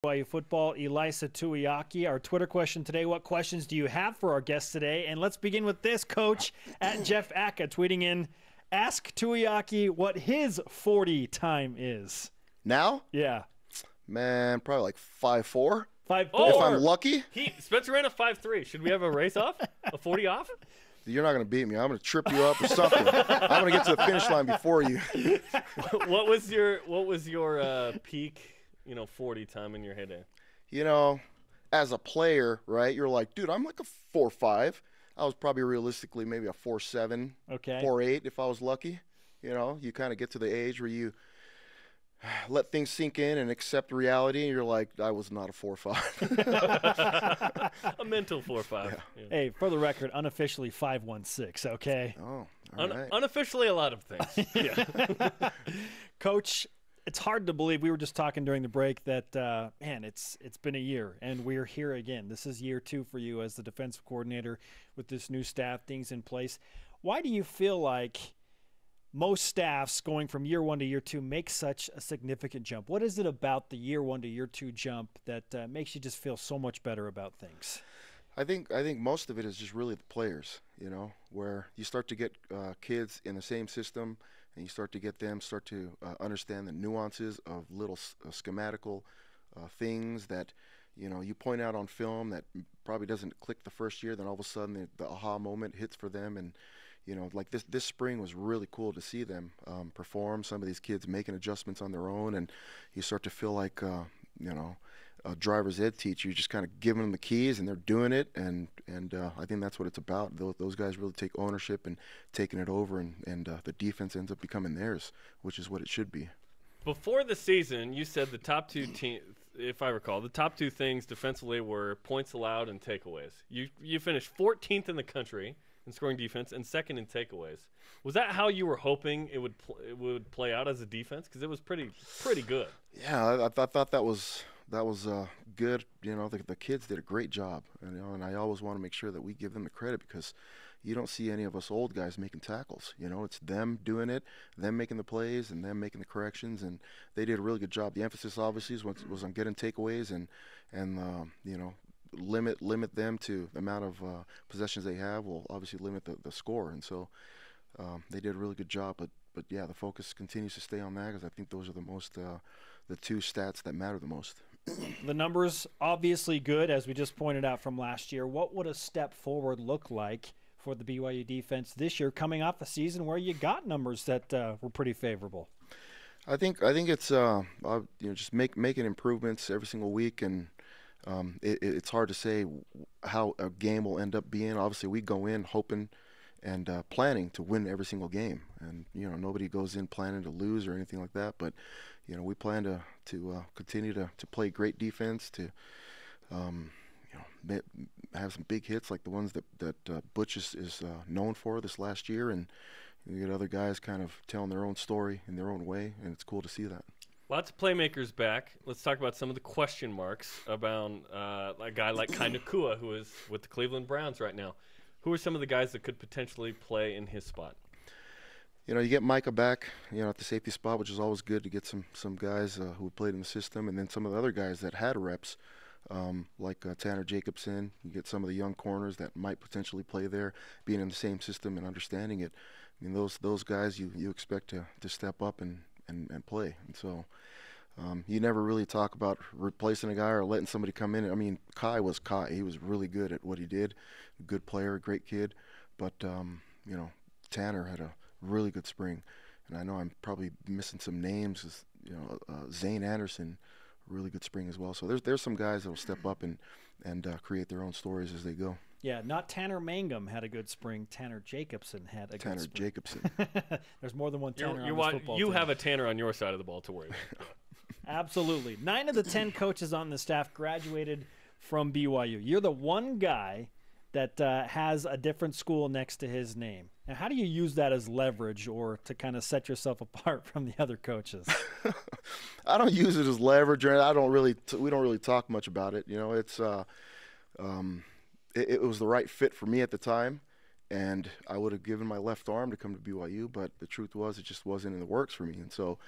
BYU football, Elisa Tuiaki. Our Twitter question today, what questions do you have for our guests today? And let's begin with this, Coach, at Jeff Aka, tweeting in, ask Tuiaki what his 40 time is. Now? Yeah. Man, probably like 5'4". 5'4". If I'm lucky. Spencer ran a 5'3". Should we have a race off? A 40 off? You're not going to beat me. I'm going to trip you up or something. I'm going to get to the finish line before you. What was your peak, 40 time in your heyday? As a player, right, you're like, dude, I'm like a 4.5. I was probably realistically maybe a 4.7, okay, 4.8 if I was lucky. You kind of get to the age where you let things sink in and accept reality, and you're like, I was not a 4.5. A mental 4.5. Yeah. Yeah. Hey, for the record, unofficially 5'16", okay? Oh, all right. Unofficially a lot of things. Yeah. Coach, it's hard to believe. We were just talking during the break that, man, it's been a year, and we're here again. This is year 2 for you as the defensive coordinator with this new staff, things in place. Why do you feel like most staffs going from year 1 to year 2 make such a significant jump? What is it about the year 1 to year 2 jump that makes you just feel so much better about things? I think most of it is just really the players, where you start to get kids in the same system, and you start to get them to understand the nuances of little schematical things that you point out on film that probably doesn't click the first year. Then all of a sudden the aha moment hits for them, and like this spring was really cool to see them perform. Some of these kids making adjustments on their own, and you start to feel like a driver's ed teacher. You're just kind of giving them the keys, and they're doing it. And I think that's what it's about. Those guys really take ownership and taking it over, and the defense ends up becoming theirs, which is what it should be. Before the season, you said the top two teams, if I recall, the top 2 things defensively were points allowed and takeaways. You finished 14th in the country in scoring defense and 2nd in takeaways. Was that how you were hoping it would play out as a defense? Because it was pretty good. Yeah, I thought that was good. The kids did a great job, and I always want to make sure that we give them the credit, because you don't see any of us old guys making tackles. It's them doing it, them making the plays, and them making the corrections, and they did a really good job. The emphasis obviously was on getting takeaways and limit them to the amount of possessions they have will obviously limit the score, and so they did a really good job. But yeah, the focus continues to stay on that, because I think those are the 2 stats that matter the most. The numbers obviously good, as we just pointed out from last year. What would a step forward look like for the BYU defense this year, coming off a season where you got numbers that were pretty favorable? I think it's just making improvements every single week, and it's hard to say how a game will end up being. Obviously, we go in hoping and planning to win every single game, and nobody goes in planning to lose or anything like that. But we plan to continue to play great defense, to have some big hits like the ones that Butch is known for this last year, and you get other guys kind of telling their own story in their own way, and it's cool to see that. Lots of playmakers back. Let's talk about some of the question marks about a guy like Kai Nakua, who is with the Cleveland Browns right now. Who are some of the guys that could potentially play in his spot? You get Micah back, at the safety spot, which is always good to get some guys who played in the system, and then some of the other guys that had reps, like Tanner Jacobson. You get some of the young corners that might potentially play there, being in the same system and understanding it. I mean, those guys you expect to step up and play, and so you never really talk about replacing a guy or letting somebody come in. I mean, Kai was Kai. He was really good at what he did, a good player, a great kid, but Tanner had a really good spring, and I know I'm probably missing some names. Zane Anderson, really good spring as well. So there's some guys that will step up and create their own stories as they go. Yeah, not Tanner Mangum had a good spring. Tanner Jacobson had a good spring. Tanner Jacobson. There's more than one Tanner on this football team. You have a Tanner on your side of the ball to worry about. Absolutely. 9 of the 10 coaches on the staff graduated from BYU. You're the one guy that has a different school next to his name. Now, how do you use that as leverage or to kind of set yourself apart from the other coaches? I don't use it as leverage, or we don't really talk much about it. It's it was the right fit for me at the time, and I would have given my left arm to come to BYU, but the truth was it just wasn't in the works for me, and so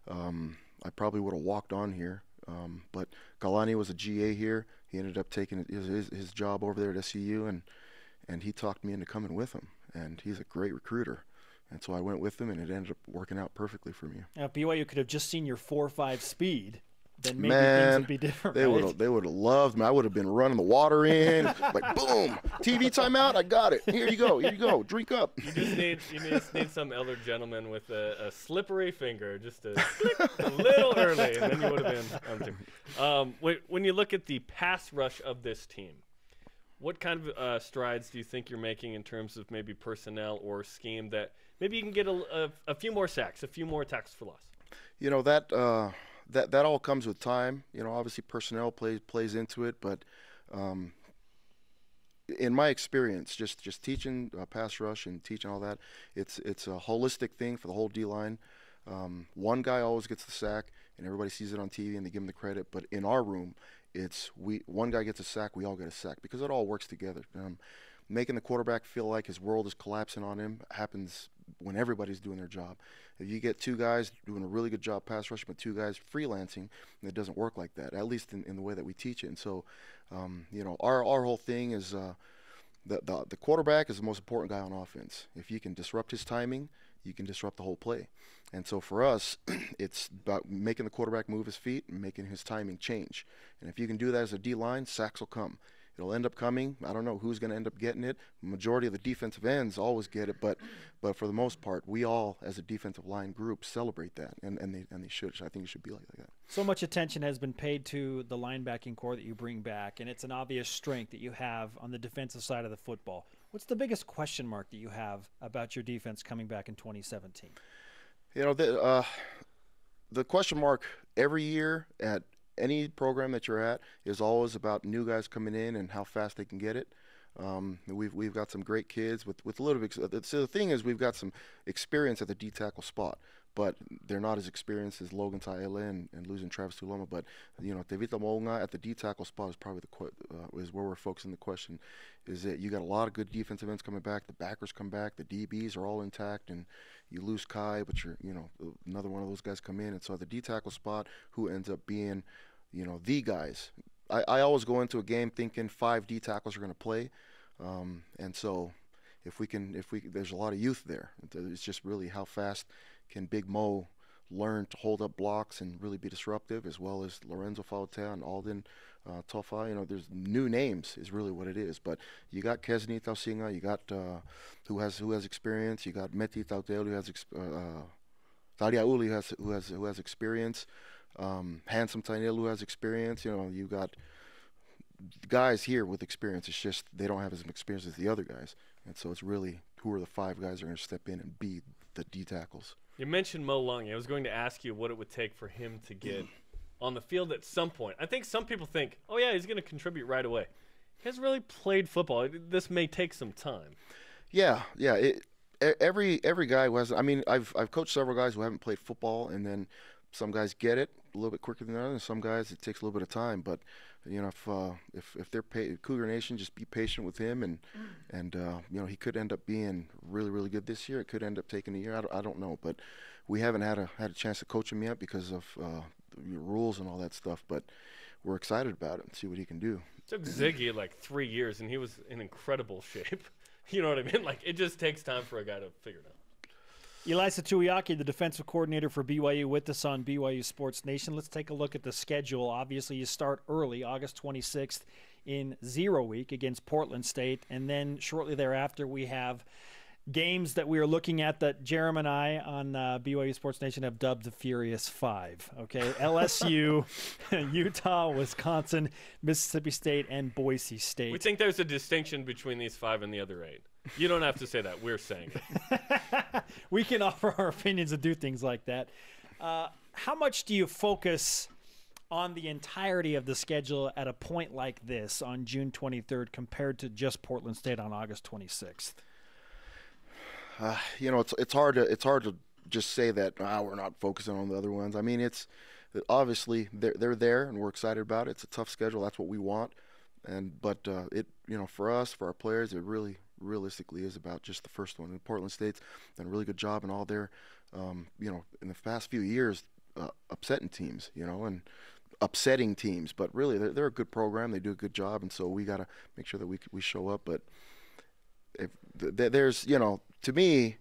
I probably would have walked on here But Galani was a GA here. He ended up taking his job over there at SCU, and he talked me into coming with him. And he's a great recruiter. And so I went with him, and it ended up working out perfectly for me. Now, if BYU could have just seen your 4.5 speed, then maybe Man, things would be different. They would have loved me. I would have been running the water in, like boom, TV timeout. I got it. Here you go. Drink up. You just need some elder gentleman with a slippery finger, just a little early, and then you would have been. When you look at the pass rush of this team, what kind of strides do you think you're making in terms of maybe personnel or scheme that maybe you can get a few more sacks, a few more tackles for loss? You know that all comes with time. You know, obviously personnel plays into it, but in my experience, just teaching pass rush and teaching all that, it's a holistic thing for the whole D line. One guy always gets the sack, and everybody sees it on TV and they give him the credit. But in our room, one guy gets a sack, we all get a sack because it all works together. Making the quarterback feel like his world is collapsing on him happens when everybody's doing their job. If you get two guys doing a really good job pass rushing, but two guys freelancing, it doesn't work like that, at least in the way that we teach it. And so, you know, our whole thing is the quarterback is the most important guy on offense. If you can disrupt his timing, you can disrupt the whole play. And so for us, it's about making the quarterback move his feet and making his timing change. And if you can do that as a D-line, sacks will come. It'll end up coming. I don't know who's going to end up getting it. The majority of the defensive ends always get it, but for the most part, we all, as a defensive line group, celebrate that, and they should. I think it should be like that. So much attention has been paid to the linebacking core that you bring back, and it's an obvious strength that you have on the defensive side of the football. What's the biggest question mark that you have about your defense coming back in 2017? You know, the question mark every year at any program that you're at is always about new guys coming in and how fast they can get it. We've got some great kids with a little bit. So the thing is, we've got some experience at the D tackle spot, but they're not as experienced as Logan Taela and losing Travis Tuloma. But you know, Tevita Mounga at the D tackle spot is probably is where we're focusing the question. Is that you got a lot of good defensive ends coming back. The backers come back. The DBs are all intact, and you lose Kai, but another one of those guys come in. And so at the D tackle spot, who ends up being, you know, the guys. I always go into a game thinking 5 D tackles are going to play, and so there's a lot of youth there. It's just really how fast can Big Mo learn to hold up blocks and really be disruptive, as well as Lorenzo Fautea and Alden Tofa. You know, there's new names is really what it is. But you got Kesni Tausinga, you got who has experience. You got Meti Tautel who has Talia Uli who has experience. Handsome Tainel who has experience. You know, you got guys here with experience. It's just they don't have as much experience as the other guys, and so it's really who are the 5 guys that are going to step in and be the D tackles. You mentioned Mo Lungi. I was going to ask you what it would take for him to get on the field at some point. I think some people think, oh yeah, he's going to contribute right away. He hasn't really played football. This may take some time. Yeah. Every guy who has. I mean, I've coached several guys who haven't played football, and then some guys get it a little bit quicker than others, and some guys it takes a little bit of time. But you know, if they're Cougar Nation, just be patient with him, and you know, he could end up being really good this year. It could end up taking a year. I don't know, but we haven't had a chance to coach him yet because of the rules and all that stuff. But we're excited about it and see what he can do. It took Ziggy like 3 years, and he was in incredible shape. You know what I mean? Like, it just takes time for a guy to figure it out. Elisa Tuiaki, the defensive coordinator for BYU, with us on BYU Sports Nation. Let's take a look at the schedule. Obviously, you start early, August 26th in 0 week against Portland State, and then shortly thereafter we have games that we are looking at that Jerem and I on BYU Sports Nation have dubbed the Furious Five. Okay, LSU, Utah, Wisconsin, Mississippi State, and Boise State. We think there's a distinction between these 5 and the other 8. You don't have to say that. We're saying it. We can offer our opinions and do things like that. How much do you focus on the entirety of the schedule at a point like this on June 23rd compared to just Portland State on August 26th? You know, it's hard to just say that we're not focusing on the other ones. I mean, it's obviously they're there and we're excited about it. It's a tough schedule. That's what we want. But it, you know, for us, for our players, it really realistically is about just the first one. And Portland State's done a really good job in all their, you know, in the past few years, upsetting teams, you know, and upsetting teams, but really they're a good program. They do a good job, and so we got to make sure that we show up. But if there's, to me,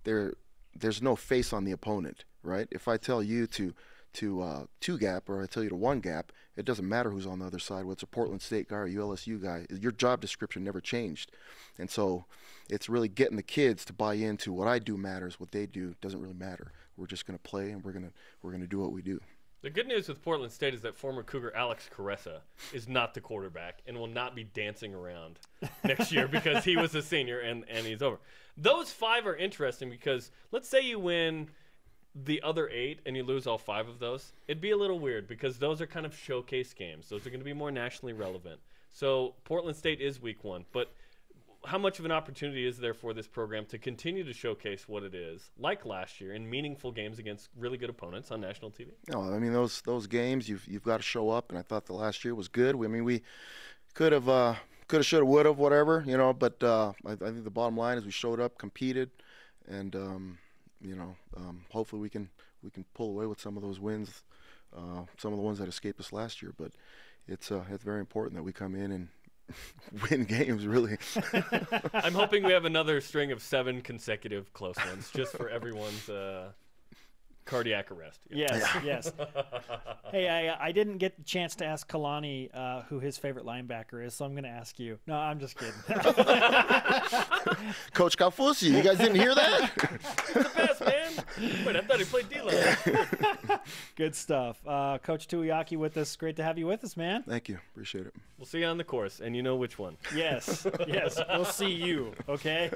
there's no face on the opponent, right? If I tell you to two gap, or I tell you to one gap, it doesn't matter who's on the other side, whether it's a Portland State guy or ULSU guy. Your job description never changed. And so it's really getting the kids to buy into what I do matters, what they do doesn't really matter. We're just going to play, and we're going to do what we do. The good news with Portland State is that former Cougar Alex Caressa is not the quarterback and will not be dancing around next year because he was a senior and he's over. Those 5 are interesting because let's say you win the other 8 and you lose all 5 of those. It'd be a little weird because those are kind of showcase games. Those are going to be more nationally relevant. So Portland State is week 1, but how much of an opportunity is there for this program to continue to showcase what it is, like last year, in meaningful games against really good opponents on national TV? No, I mean those games you've got to show up, and I thought the last year was good. We could have, should have, would have, whatever, but I think the bottom line is we showed up, competed, and hopefully we can pull away with some of those wins, some of the ones that escaped us last year. But it's very important that we come in and win games, really. I'm hoping we have another string of 7 consecutive close ones just for everyone's cardiac arrest. Yes, yes. Hey, I didn't get the chance to ask Kalani who his favorite linebacker is, so I'm going to ask you. No, I'm just kidding. Coach Kaufusi, you guys didn't hear that? He's the best, man. Wait, I thought he played D-line. Good stuff. Coach Tuiaki with us. Great to have you with us, man. Thank you. Appreciate it. We'll see you on the course, and you know which one. Yes, yes. We'll see you, okay?